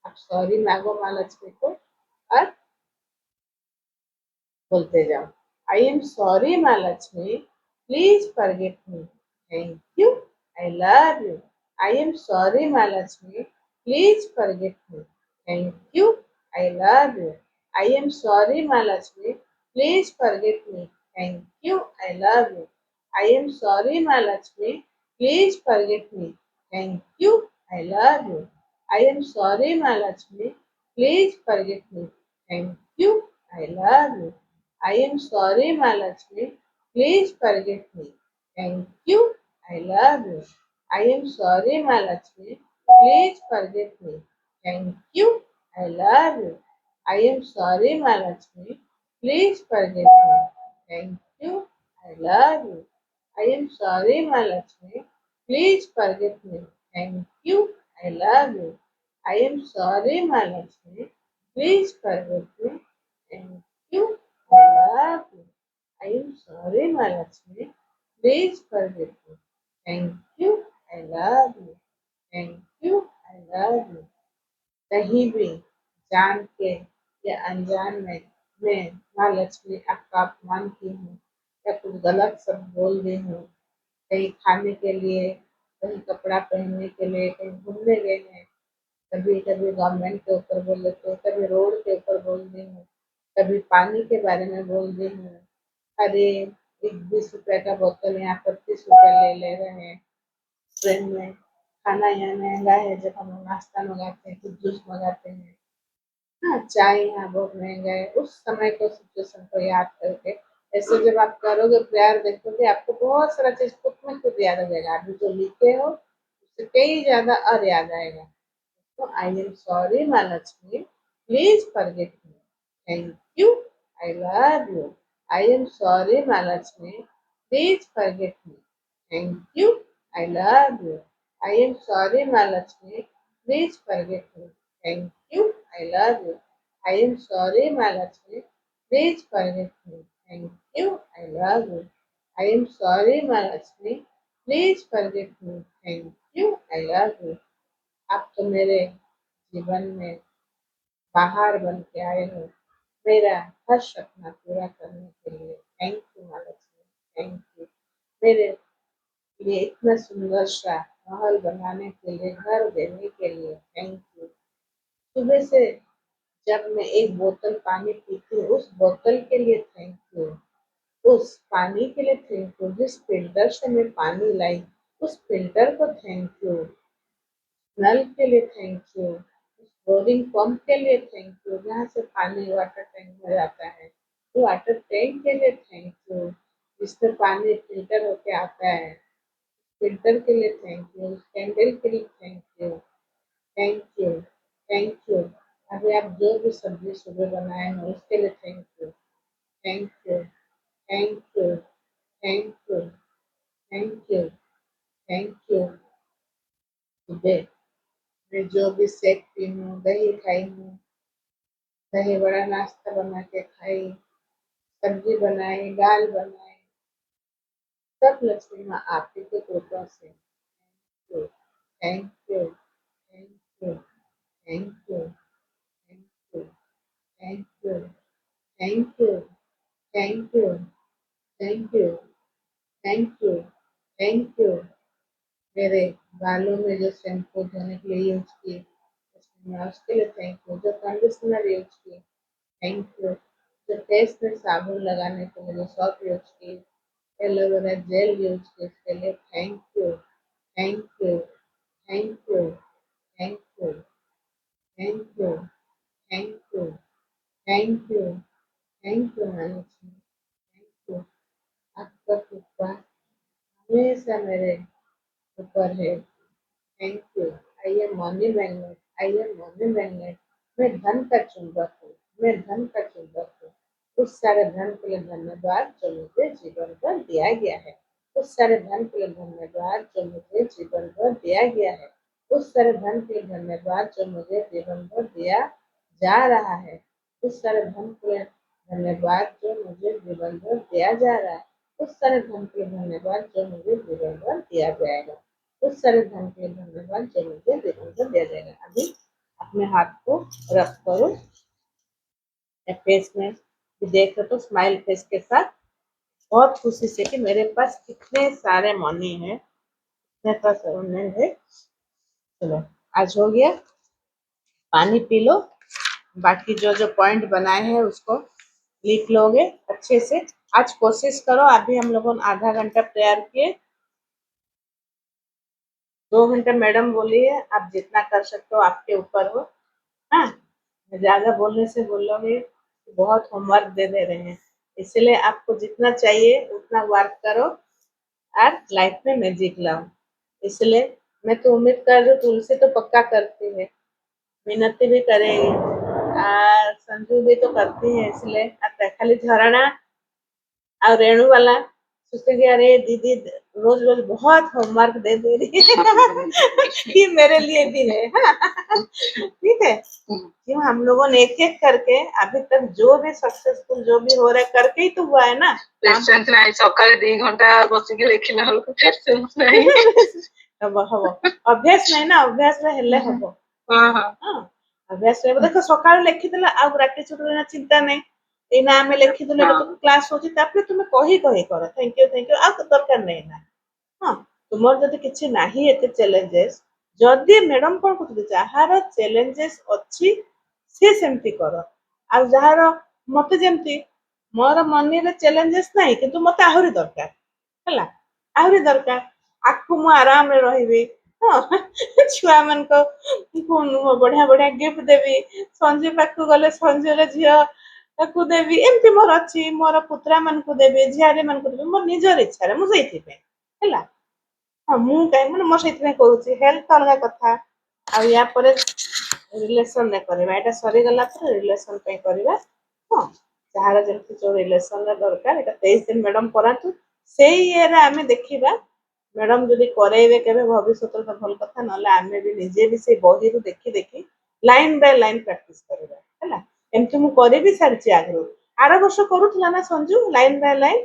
Speaker 1: आप सॉरी मांगो माँ लक्ष्मी को और बोलते जाओ, आई am sorry Maa Lakshmi, please forgive me, thank you, I love you. I am sorry Maa Lakshmi, please forgive me, thank you, I love you. I am sorry Maa Lakshmi, please forgive me, thank you, I love you. I am sorry Maa Lakshmi, please forgive me, thank you, I love you. I am sorry Maa Lakshmi, please forgive me, thank you, I love you. I am sorry, my Lakshmi. Please forgive me. Thank you. I love you. I am sorry, my Lakshmi. Please forgive me. Thank you. I love you. I am sorry, Mahalakshmi. Please forgive me. Thank you. I love you. I am sorry, Mahalakshmi. Please forgive me. Thank you. I love you. I am sorry, Mahalakshmi. Please forgive me. Thank you. I love you. I am sorry, Mahalakshmi. Please forgive me. Thank you. I love you. Thank you. I love you. कहीं भी जान के या अनजान में मैं माँ लक्ष्मी आपका अपमान की हूँ या कुछ गलत शब्द बोल दी हूँ, कहीं खाने के लिए, कहीं कपड़ा पहनने के लिए, कहीं घूमने गए हैं, कभी कभी गवर्नमेंट के ऊपर बोल देते हैं, कभी रोड के ऊपर बोल दी हूँ, कभी पानी के बारे में बोल दी हूँ। अरे एक 20 रुपए का बोतल यहाँ 25 रुपए ले रहे हैं। ट्रेन में खाना यहाँ महंगा है, जब हम लोग नाश्ता मंगाते हैं कुछ जूस मंगाते हैं। हाँ, चाय यहाँ बहुत महंगा है। उस समय को सिचुएशन को याद करके ऐसे जब आप करोगे प्यार देखोगे आपको बहुत सारा चीज खुद में खुद याद आ जाएगा। अभी जो लिखे हो उससे कई ज्यादा और याद आएगा। तो आई am sorry Maa Lakshmi, please forgive me. Thank you, I love you. I am sorry Maa Lakshmi, please forgive me. Thank you, I love you. I am sorry Maa Lakshmi, please forgive me. Thank you, I love you. I am sorry Maa Lakshmi, please forgive me. Thank you, I love you. I am sorry Maa Lakshmi, please forgive me. Thank you, I love you. आप तो मेरे जीवन में बाहर बन के आए हो, मेरा हर सपना पूरा करने के लिए। Thank you Mahalakshmi, thank you. मेरे लिए इतना सुंदर सा महल बनाने के लिए, घर देने के लिए थैंक यू। सुबह से जब मैं एक बोतल पानी पीती हूँ उस बोतल के लिए थैंक यू। उस पानी के लिए थैंक यू। जिस फिल्टर से मैं पानी लाई उस फिल्टर को थैंक यू। नल के लिए थैंक यू। बोरिंग पंप के लिए थैंक यू, जहाँ से पानी वाटर टैंक में जाता है। तो वाटर टैंक के लिए थैंक यू, जिससे पानी फिल्टर होके आता है। फिल्टर के लिए थैंक यू। कैंडल के लिए thank you. Thank you, thank you. अभी आप जो भी सब्जी सुबह बनाए हो उसके लिए thank you. Thank you, thank you, thank you, thank you, thank you. सुबह मैं जो भी शेक पी हूँ, दही खाई हूँ, दही बड़ा नाश्ता बना के खाई, सब्जी बनाई, दाल बनाई, सब लक्ष्मी माँ आप ही की कृपा से। Thank you, thank you, thank you, thank you, thank you, thank you, thank you, thank you, thank you, thank you. मेरे बालों में जो शैम्पू धोने के लिए यूज किए उसके लिए थैंक यू। जो कंडीशनर यूज किए थैंक यू। जो फेस में साबुन लगाने के लिए जो सॉप यूज की, एलोवेरा जेल यूज की, उसके लिए thank you. Thank you, thank you, thank you, thank you, thank you, thank you, thank you Mahalakshmi, thank you. आपका कृपा हमेशा मेरे ऊपर है। Thank you. I M money magnet, I am money magnet. मैं धन का चुंबक हूँ, मैं धन का चुंबक हूँ। उस सारे धन के लिए धन्यवाद जो मुझे जीवन भर दिया गया है। उस सारे धन के लिए धन्यवाद जो मुझे जीवन भर दिया गया है। उस सारे धन के लिए धन्यवाद जो मुझे जीवन भर दिया जा रहा है। उस सारे धन के लिए धन्यवाद जो मुझे जीवन भर दिया जा रहा है। उस सारे धन के लिए धन्यवाद जो मुझे जीवन भर दिया जाएगा। उस सारे धन के लिए धन्यवाद जो मुझे जीवन भर दिया जाएगा। अभी अपने हाथ को रब करो फेस में, देख रहे तो स्माइल फेस के साथ बहुत खुशी से कि मेरे पास कितने सारे मनी है, मेरे पास अबंडेंट है। चलो आज हो गया, पानी पी लो, बाकी जो जो पॉइंट बनाए हैं उसको लिख लोगे अच्छे से। आज कोशिश करो, अभी हम लोगों ने आधा घंटा प्रेयर किए, 2 घंटे मैडम बोली है, आप जितना कर सकते हो आपके ऊपर हो। हाँ, ज्यादा बोलने से बोलोगे बहुत होमवर्क दे रहे हैं, इसलिए आपको जितना चाहिए उतना वर्क करो और लाइफ में मैजिक लाओ। इसलिए मैं तो उम्मीद कर रही हूँ तुलसी तो पक्का करती है, मिनती भी करेगी और संजू भी तो करती है, इसलिए अब खाली झरना और रेणु वाला सोचते अरे दीदी रोज रोज बहुत होमवर्क दे रही है ये मेरे लिए भी है। हाँ ठीक है, क्यों हम लोगों ने एक एक करके अभी तक जो भी सक्सेसफुल जो भी हो रहा है करके ही तो हुआ है ना।
Speaker 3: पेशेंस नहीं, सकाଳେ 2 घंटा बसिକି ଲେଖିଲା ବେଳକୁ पेशेंस नहीं।
Speaker 1: हब हब अभ्यास नहीं ना, अभ्यास हेले हब। अभ्यास देखो सकाଳେ ଲେଖିଦେଲା ଆଉ ରାତି ଛୁଟିରେ ଚିନ୍ତା ନାହିଁ, ଏଇନା ଆମେ ଲେଖିଦେଲେ ତ କ୍ଲାସ ହଉଛି ତାପରେ ତୁମେ କହି କର ଥ୍ୟାଙ୍କ ୟୁ ଆଉ ଦରକାର ନାହିଁ ନା। ହଁ ତୁମର ଯଦି କିଛି ନାହିଁ ଏତେ ଚ୍ୟାଲେଞ୍ଜେସ୍, ଯଦି ମ୍ୟାଡମ କଣ କହୁଛନ୍ତି ଯାହାର ଚ୍ୟାଲେଞ୍ଜେସ୍ ଅଛି ସେ ସେମିତି କର, ଆଉ ଯାହାର ମତେ ଯେମିତି ମୋର ମନରେ ଚ୍ୟାଲେଞ୍ଜେସ୍ ନାହିଁ କିନ୍ତୁ ମତେ ଆହୁରି ଦରକାର ହେଲା, ଆହୁରି ଦରକାର ଆକୁ ମୁଁ ଆରାମରେ ରହିବି। ହଁ ଛୁଆ ମାନଙ୍କ ବଢିଆ ବଢିଆ ଗିଫ୍ଟ ଦେବି, ସଞ୍ଜୁ ପାଖକୁ ଗଲେ ସଞ୍ଜୁର ଝିଅ ତାକୁ ଦେବି, ଏମିତି ମୋର ଅଛି, ମୋର ପୁତ୍ରା ମାନଙ୍କୁ ଦେବି, ଝିଆରୀ ମାନଙ୍କୁ ଦେବି, ମୋ ନିଜର ଇଚ୍ଛାରେ ମୁଁ ସେଇଥିପାଇଁ ହେଲା। ହଁ ମୁଁ କାହିଁ ମାନେ ମୁଁ ସେଇଥିପାଇଁ କରୁଛି, ହେଲ୍ଥ ଅଲଗା କଥା ଆଉ ୟା ପରେ ରିଲେସନରେ କରିବା, ଏଇଟା ସରିଗଲା ପରେ ରିଲେସନ ପାଇଁ କରିବା। ହଁ ଯାହାର ଯେମିତି ଯୋଉ ରିଲେସନରେ ଦରକାର ଏଇଟା 23 ଦିନ ମ୍ୟାଡମ କରାନ୍ତୁ, ସେଇ ଇଏରେ ଆମେ ଦେଖିବା ମ୍ୟାଡମ ଯଦି କରେଇବେ କେବେ ଭବିଷ୍ୟତରେ ତ ଭଲ କଥା, ନହେଲେ ଆମେ ବି ନିଜେ ବି ସେଇ ବହିରୁ ଦେଖି ଦେଖି ଲାଇନ ବାଇ ଲାଇନ ପ୍ରାକ୍ଟିସ କରିବା ହେଲା। ଏମିତି ମୁଁ କରିବି ସାରିଛି ଆଗରୁ, ଆର ବର୍ଷ କରୁଥିଲା ନା ସଞ୍ଜୁ ଲାଇନ ବାଇ ଲାଇନ,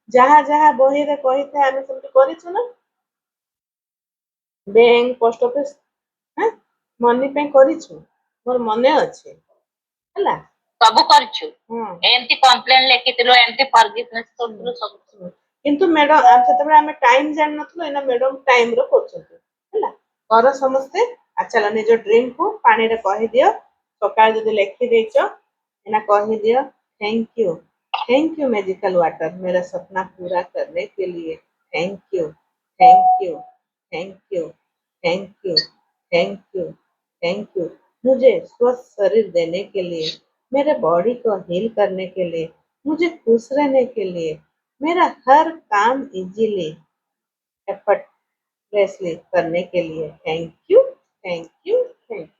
Speaker 1: ଯାହା ଯାହା ବହିରେ କହିଥାଏ ଆମେ ସେମିତି କରିଛୁ ନା, ବ୍ୟାଙ୍କ ପୋଷ୍ଟ ଅଫିସ ମନି ପାଇଁ କରିଛୁ, ମୋର ମନେ ଅଛି ହେଲା।
Speaker 3: ସବୁ କରିଛୁ, ଏମିତି କମ୍ପ୍ଲେନ ଲେଖିଥିଲୁ, ଏମିତି ଫରଗିଭନେସ୍ କରୁଥିଲୁ ସବୁ।
Speaker 1: କିନ୍ତୁ ମ୍ୟାଡମ ସେତେବେଳେ ଆମେ ଟାଇମ ଜାଣିନଥିଲୁ, ଏଇନା ମ୍ୟାଡମ ଟାଇମର କରୁଛନ୍ତି ହେଲା। କର ସମସ୍ତେ, ଚାଲ ନିଜ ଡ୍ରିମକୁ ପାଣିରେ କହିଦିଅ, ସକାଳେ ଯଦି ଲେଖିଦେଇଛ एना कही दियो थैंक यू मैजिकल वाटर, मेरा सपना पूरा करने के लिए thank you thank you thank you thank you thank you thank you, मुझे स्वस्थ शरीर देने के लिए, मेरे बॉडी को हील करने के लिए, मुझे खुश रहने के लिए, मेरा हर काम इजीली एफर्टलेसली करने के लिए thank you thank you thank you.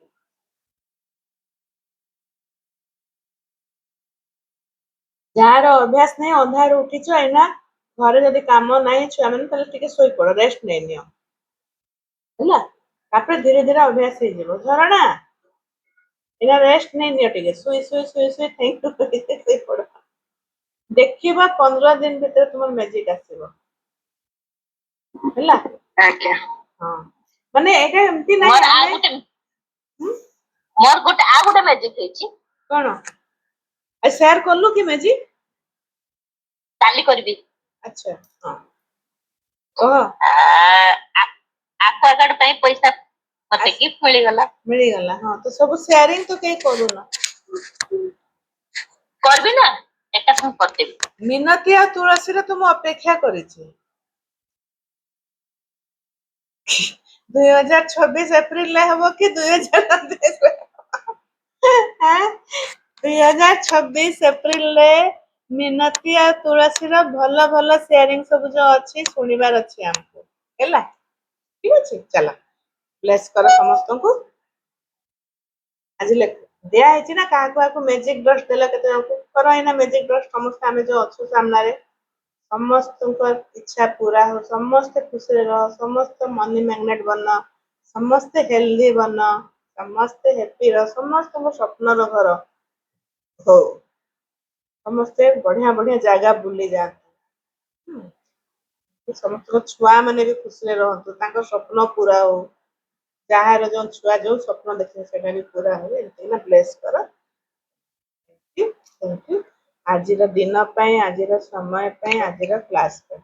Speaker 1: ଯାହାର ଅଭ୍ୟାସ ନାହିଁ ଅନ୍ଧାରୁ ଉଠିଛ, ଏଇନା ଘରେ ଯଦି କାମ ନାହିଁ ଛୁଆ ମାନେ ତାହେଲେ ଟିକେ ଶୋଇପଡ, ରେଷ୍ଟ ନେଇନିଅ ହେଲା, ତାପରେ ଧୀରେ ଧୀରେ ଅଭ୍ୟାସ ହେଇଯିବ। ଝରଣା ଏଇନା ରେଷ୍ଟ ନେଇନିଅ, ଟିକେ ଶୋଇ ଶୋଇ ଶୋଇ ଶୋଇ ଥ୍ୟାଙ୍କ ୟୁ କହିକି ଶୋଇପଡ, ଦେଖିବ 15 ଦିନ ଭିତରେ ତୁମର ମ୍ୟାଜିକ ଆସିବ ହେଲା।
Speaker 3: ଆଜ୍ଞା
Speaker 1: ହଁ ମାନେ ଏଇଟା ଏମିତି ନାହିଁ
Speaker 3: ମୋର ଗୋଟେ ଆଉ ଗୋଟେ ମ୍ୟାଜିକ ହେଇଛି।
Speaker 1: କଣ ସେୟାର କଲୁ କି ମ୍ୟାଜିକ?
Speaker 3: କାଲି କରିବି।
Speaker 1: ଆଚ୍ଛା ହଁ କହ।
Speaker 3: ଆକ୍ୱାଗାର୍ଡ ପାଇଁ ପଇସା ମତେ ଗିଫ୍ଟ ମିଳିଗଲା।
Speaker 1: ହଁ ତ ସବୁ ସେୟାରିଂ ତ କେହି କରୁନ,
Speaker 3: କରିବି ନା ଏଟା ମୁଁ କରିଦେବି।
Speaker 1: ମିନତି ଆଉ ତୁଳସୀର ତ ମୁଁ ଅପେକ୍ଷା କରିଛି 2026 ଏପ୍ରିଲରେ ହବ କି 2026 ଏପ୍ରିଲରେ ମିନତି ଆଉ ତୁଳସୀର ଭଲ ଭଲ ସେୟାରିଂ ସବୁ ଯୋଉ ଅଛି ଶୁଣିବାର ଅଛି ଆମକୁ ହେଲା। ଠିକ ଅଛି, ଚାଲ ବ୍ଲେସ୍ କର ସମସ୍ତଙ୍କୁ। ଆଜି ଦିଆ ହେଇଛି ନା କାହାକୁ କାହାକୁ ମ୍ୟାଜିକ ଡଷ୍ଟ ଦେଲା, କେତେ ଜଣଙ୍କୁ କର ଏଇନା ମ୍ୟାଜିକ ଡଷ୍ଟ, ସମସ୍ତେ ଆମେ ଯୋଉ ଅଛୁ ସାମ୍ନାରେ ସମସ୍ତଙ୍କ ଇଚ୍ଛା ପୁରା ହଉ, ସମସ୍ତେ ଖୁସିରେ ରହ, ସମସ୍ତେ ମନି ମ୍ୟାଗ୍ନେଟ ବନ, ସମସ୍ତେ ହେଲ୍ଦି ବନ, ସମସ୍ତେ ହ୍ୟାପି ରହ, ସମସ୍ତଙ୍କ ସ୍ୱପ୍ନର ଘର ହଉ, ସମସ୍ତେ ବଢିଆ ବଢିଆ ଜାଗା ବୁଲି ଯାଆନ୍ତୁ, ସମସ୍ତଙ୍କ ଛୁଆ ମାନେ ବି ଖୁସିରେ ରହନ୍ତୁ, ତାଙ୍କ ସ୍ୱପ୍ନ ପୁରା ହଉ, ଯାହାର ଯୋଉ ଛୁଆ ଯୋଉ ସ୍ୱପ୍ନ ଦେଖିବେ ସେଇଟା ବି ପୁରା ହଉ, ଏମିତି ନା ବ୍ଲେସ୍ କର। ଥ୍ୟାଙ୍କ ୟୁ ଆଜିର ଦିନ ପାଇଁ, ଆଜିର ସମୟ ପାଇଁ, ଆଜିର କ୍ଲାସ ପାଇଁ।